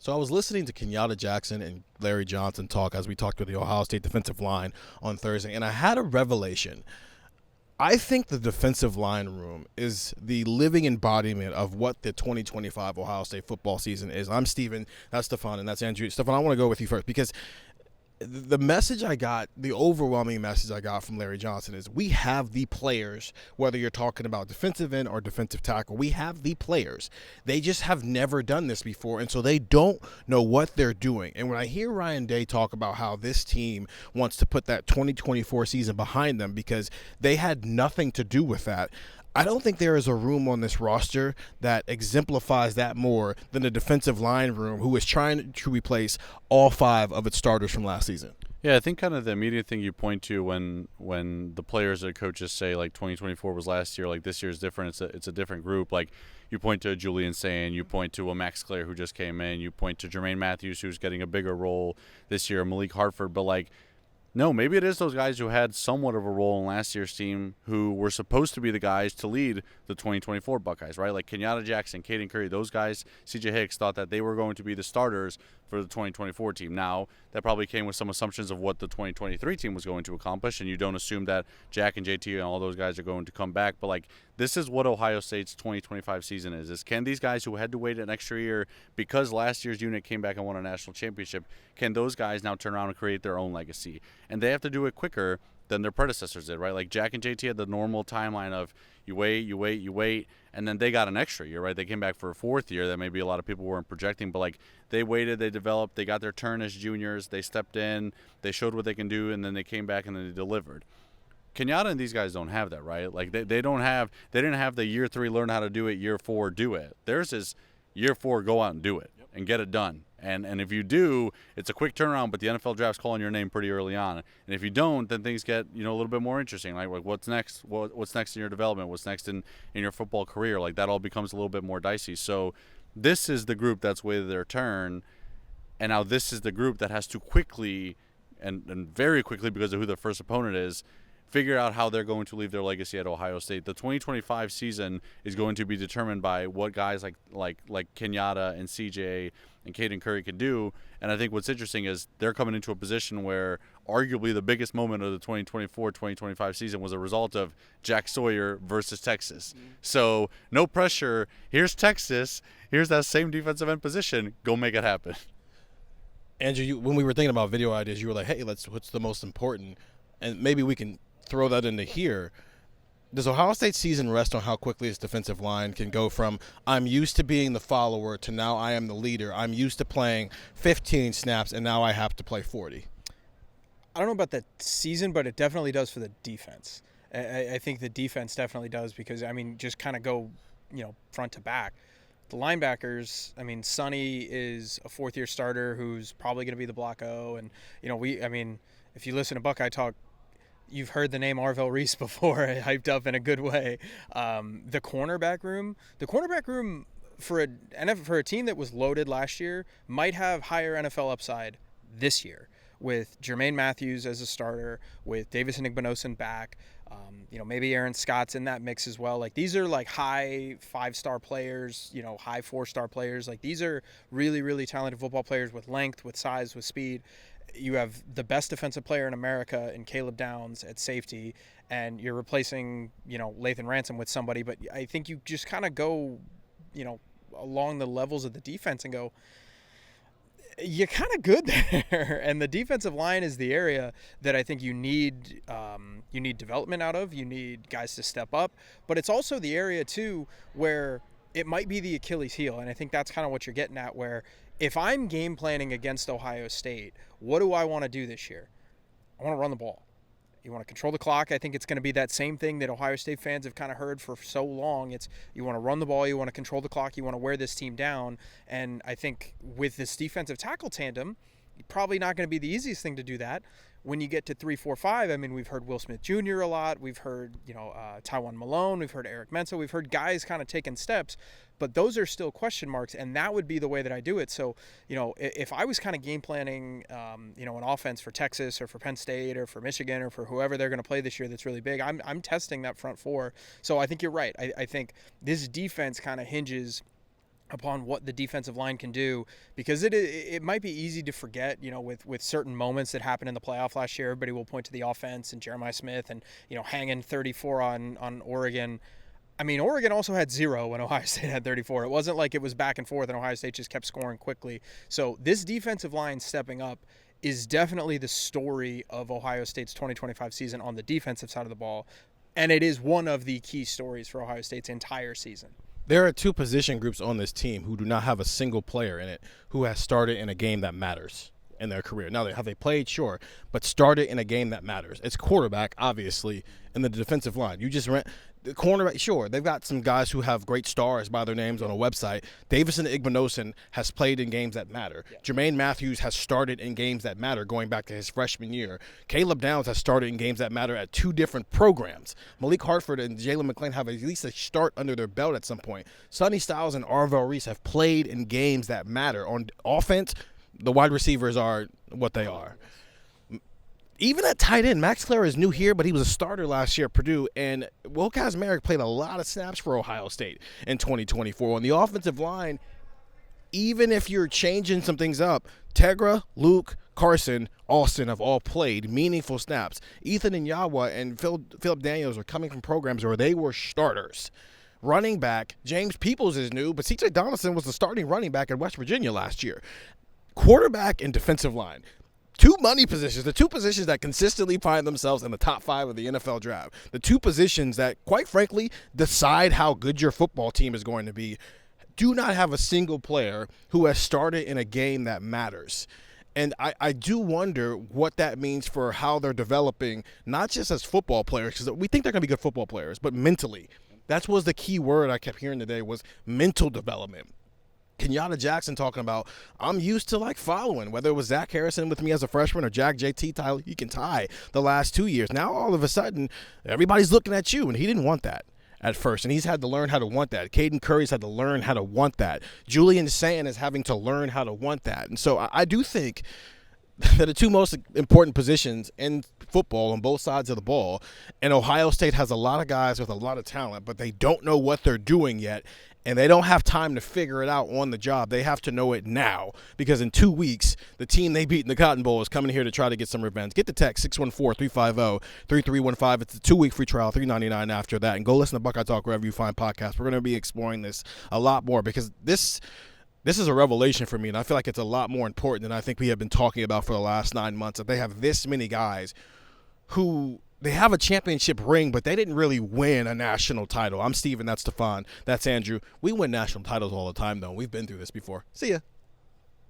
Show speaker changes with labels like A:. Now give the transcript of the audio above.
A: So I was listening to Kenyatta Jackson and Larry Johnson talk as we talked with the Ohio State defensive line on Thursday, and I had a revelation. I think the defensive line room is the living embodiment of what the 2025 Ohio State football season is. I'm Steven, that's Stefan, and that's Andrew. Stefan, I want to go with you first because the message I got, the overwhelming message I got from Larry Johnson is we have the players, whether you're talking about defensive end or defensive tackle, we have the players. They just have never done this before, and so they don't know what they're doing. And when I hear Ryan Day talk about how this team wants to put that 2024 season behind them because they had nothing to do with that, I don't think there is a room on this roster that exemplifies that more than the defensive line room who is trying to replace all 5 of its starters from last season.
B: Yeah, I think kind of the immediate thing you point to when the players or coaches say, like, 2024 was last year, like, this year is different, it's a different group. Like, you point to Julian Sayin, you point to a Max Clare who just came in, you point to Jermaine Matthews who's getting a bigger role this year, Malik Hartford, but, like, no, maybe it is those guys who had somewhat of a role in last year's team who were supposed to be the guys to lead the 2024 Buckeyes, right? Like Kenyatta Jackson, Caden Curry, those guys, C.J. Hicks, thought that they were going to be the starters for the 2024 team. Now, that probably came with some assumptions of what the 2023 team was going to accomplish, and you don't assume that Jack and JT and all those guys are going to come back. But, like, this is what Ohio State's 2025 season is can these guys who had to wait an extra year because last year's unit came back and won a national championship, can those guys now turn around and create their own legacy? And they have to do it quicker than their predecessors did, right? Like Jack and JT had the normal timeline of you wait, and then they got an extra year, right? They came back for a 4th year that maybe a lot of people weren't projecting, but, like, they waited, they developed, they got their turn as juniors, they stepped in, they showed what they can do, and then they came back and then they delivered. Kenyatta and these guys don't have that, right? Like they didn't have the year 3 learn how to do it, year 4 do it. Theirs is year 4 go out and do it and get it done. And if you do, it's a quick turnaround, but the NFL draft's calling your name pretty early on. And if you don't, then things get, a little bit more interesting. Like what's next? What's next in your development? What's next in your football career? Like that all becomes a little bit more dicey. So this is the group that's waited their turn, and now this is the group that has to quickly and very quickly, because of who their first opponent is, figure out how they're going to leave their legacy at Ohio State. The 2025 season is going to be determined by what guys like Kenyatta and CJ and Caden Curry can do. And I think what's interesting is they're coming into a position where arguably the biggest moment of the 2024-2025 season was a result of Jack Sawyer versus Texas. Mm-hmm. So no pressure. Here's Texas. Here's that same defensive end position. Go make it happen.
A: Andrew, when we were thinking about video ideas, you were like, hey, what's the most important? And maybe we can throw that into here. Does Ohio State's season rest on how quickly its defensive line can go from I'm used to being the follower to now I am the leader? I'm used to playing 15 snaps and now I have to play 40.
C: I don't know about the season, but it definitely does for the defense. I think the defense definitely does because, just kind of go, front to back. The linebackers, Sonny is a 4th-year starter who's probably going to be the block O. And, if you listen to Buckeye Talk, you've heard the name Arvell Reese before, hyped up in a good way. The cornerback room for a team that was loaded last year might have higher NFL upside this year with Jermaine Matthews as a starter, with Davis Igbenogson back. Maybe Aaron Scott's in that mix as well. Like these are like high 5-star players, high 4-star players. Like these are really, really talented football players with length, with size, with speed. You have the best defensive player in America in Caleb Downs at safety, and you're replacing, Lathan Ransom with somebody. But I think you just kind of go, along the levels of the defense and go, you're kind of good there. And the defensive line is the area that I think you need development out of. You need guys to step up. But it's also the area, too, where it might be the Achilles heel. And I think that's kind of what you're getting at, where if I'm game planning against Ohio State, what do I want to do this year? I want to run the ball. You want to control the clock. I think it's going to be that same thing that Ohio State fans have kind of heard for so long. It's you want to run the ball, you want to control the clock, you want to wear this team down. And I think with this defensive tackle tandem, probably not going to be the easiest thing to do that. When you get to 3, 4, 5, we've heard Will Smith Jr. a lot. We've heard, Tywone Malone. We've heard Eric Mensah. We've heard guys kind of taking steps, but those are still question marks, and that would be the way that I do it. So, if I was kind of game planning, an offense for Texas or for Penn State or for Michigan or for whoever they're going to play this year that's really big, I'm testing that front four. So I think you're right. I think this defense kind of hinges upon what the defensive line can do, because it might be easy to forget, with certain moments that happened in the playoff last year. Everybody will point to the offense and Jeremiah Smith and, hanging 34 on Oregon. I mean, Oregon also had 0 when Ohio State had 34. It wasn't like it was back and forth and Ohio State just kept scoring quickly. So this defensive line stepping up is definitely the story of Ohio State's 2025 season on the defensive side of the ball. And it is one of the key stories for Ohio State's entire season.
A: There are 2 position groups on this team who do not have a single player in it who has started in a game that matters in their career. Now, have they played? Sure, but started in a game that matters. It's quarterback, obviously, and the defensive line. You just rent the cornerback. Sure, they've got some guys who have great stars by their names on a website. Davison Igbinosun has played in games that matter. Yeah. Jermaine Matthews has started in games that matter going back to his freshman year. Caleb Downs has started in games that matter at 2 different programs. Malik Hartford and Jalen McClain have at least a start under their belt at some point. Sonny Styles and Arvell Reese have played in games that matter. On offense, the wide receivers are what they are. Even at tight end, Max Clare is new here, but he was a starter last year at Purdue, and Will Kazmarek played a lot of snaps for Ohio State in 2024. On the offensive line, even if you're changing some things up, Tegra, Luke, Carson, Austin have all played meaningful snaps. Ethan Inyawa and Philip Daniels are coming from programs where they were starters. Running back, James Peoples is new, but C.J. Donaldson was the starting running back at West Virginia last year. Quarterback and defensive line. 2 money positions, the 2 positions that consistently find themselves in the top 5 of the NFL draft. The 2 positions that, quite frankly, decide how good your football team is going to be, do not have a single player who has started in a game that matters. And I do wonder what that means for how they're developing, not just as football players, because we think they're going to be good football players, but mentally. That was the key word I kept hearing today, was mental development. Kenyatta Jackson talking about, I'm used to following, whether it was Zach Harrison with me as a freshman or Jack JT Tyler, you can tie the last 2 years. Now all of a sudden, everybody's looking at you, and he didn't want that at first, and he's had to learn how to want that. Caden Curry's had to learn how to want that. Julian Sand is having to learn how to want that. And so I do think that the 2 most important positions in football on both sides of the ball, and Ohio State has a lot of guys with a lot of talent, but they don't know what they're doing yet. And they don't have time to figure it out on the job. They have to know it now, because in 2 weeks, the team they beat in the Cotton Bowl is coming here to try to get some revenge. Get the text, 614-350-3315. It's a 2-week free trial, $3.99 after that. And go listen to Buckeye Talk wherever you find podcasts. We're going to be exploring this a lot more, because this is a revelation for me, and I feel like it's a lot more important than I think we have been talking about for the last 9 months, that they have this many guys who – they have a championship ring, but they didn't really win a national title. I'm Steven. That's Stefan. That's Andrew. We win national titles all the time, though. We've been through this before. See ya.